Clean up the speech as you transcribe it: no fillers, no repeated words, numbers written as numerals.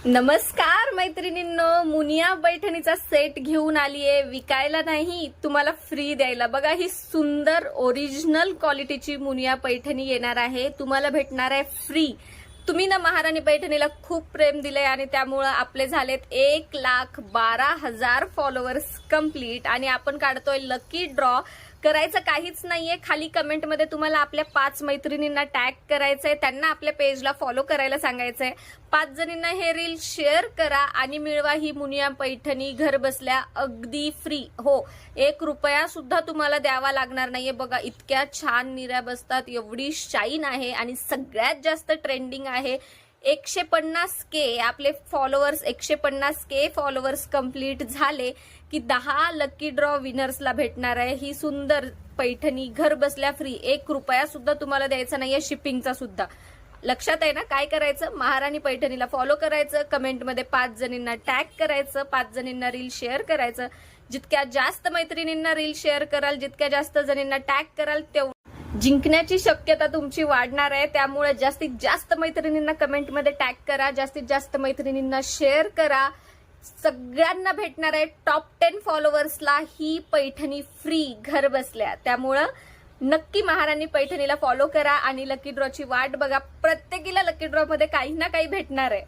नमस्कार मैत्रिणींनो, मुनिया पैठणीचा सेट घेऊन आलीये. विकायला नाही, तुम्हाला फ्री द्यायला. बघा, ही सुंदर ओरिजिनल क्वालिटीची मुनिया पैठणी येणार आहे. तुम्हाला भेटणार आहे फ्री. तुम्ही ना महाराणी पैठणीला खूप प्रेम दिलंय आणि त्यामुळे आपले झालेत 1,12,000 फॉलोअर्स कंप्लीट आणि आपण काढतोय लकी ड्रॉ. करायचं काहीच नाहीये, खाली कमेंट मध्ये तुम्हाला आपल्या 5 मैत्रिणींना टॅग करायचंय, त्यांना आपल्या पेजला फॉलो करायला सांगायचंय. 5 जणींना हे रील शेअर करा आणि मिळवा ही मुनिया पैठणी घर बसल्या अगदी फ्री. हो, 1 रुपया सुद्धा तुम्हाला द्यावा लागणार नाहीये. बघा, इतक्या छान निऱ्या बसतात, एवढी शाईन आहे आणि सगळ्यात जास्त ट्रेंडिंग आहे. 150K आपले फॉलोअर्स, 150K फॉलोअर्स कंप्लीट झाले की 10 लकी ड्रॉ विनर्सला भेटणार आहे ही सुंदर पैठणी घर बसल्या फ्री. 1 रुपया सुद्धा तुम्हाला द्यायचा नाहीये, शिपिंगचा सुद्धा. लक्षात आहे ना? काय करायचं? महाराणी पैठणीला फॉलो करायचं, कमेंटमध्ये 5 जणींना टॅग करायचं, 5 जणींना रील शेअर करायचं. जितक्या जास्त मैत्रिणींना रील शेअर कराल, जितक्या जास्त जणींना टॅग कराल, तेवढं जिंकण्याची शक्यता तुमची वाढणार आहे. त्यामुळे जास्तीत जास्त मैत्रिणींना कमेंटमध्ये टॅग करा, जास्तीत जास्त मैत्रिणींना शेअर करा. सगळ्यांना भेटणार आहे टॉप 10 फॉलोअर्सला ही पैठणी फ्री घर बसल्या. त्यामुळं नक्की महाराणी पैठणीला फॉलो करा आणि लकी ड्रॉची वाट बघा. प्रत्येकीला लकी ड्रॉ मध्ये काही ना काही भेटणार आहे.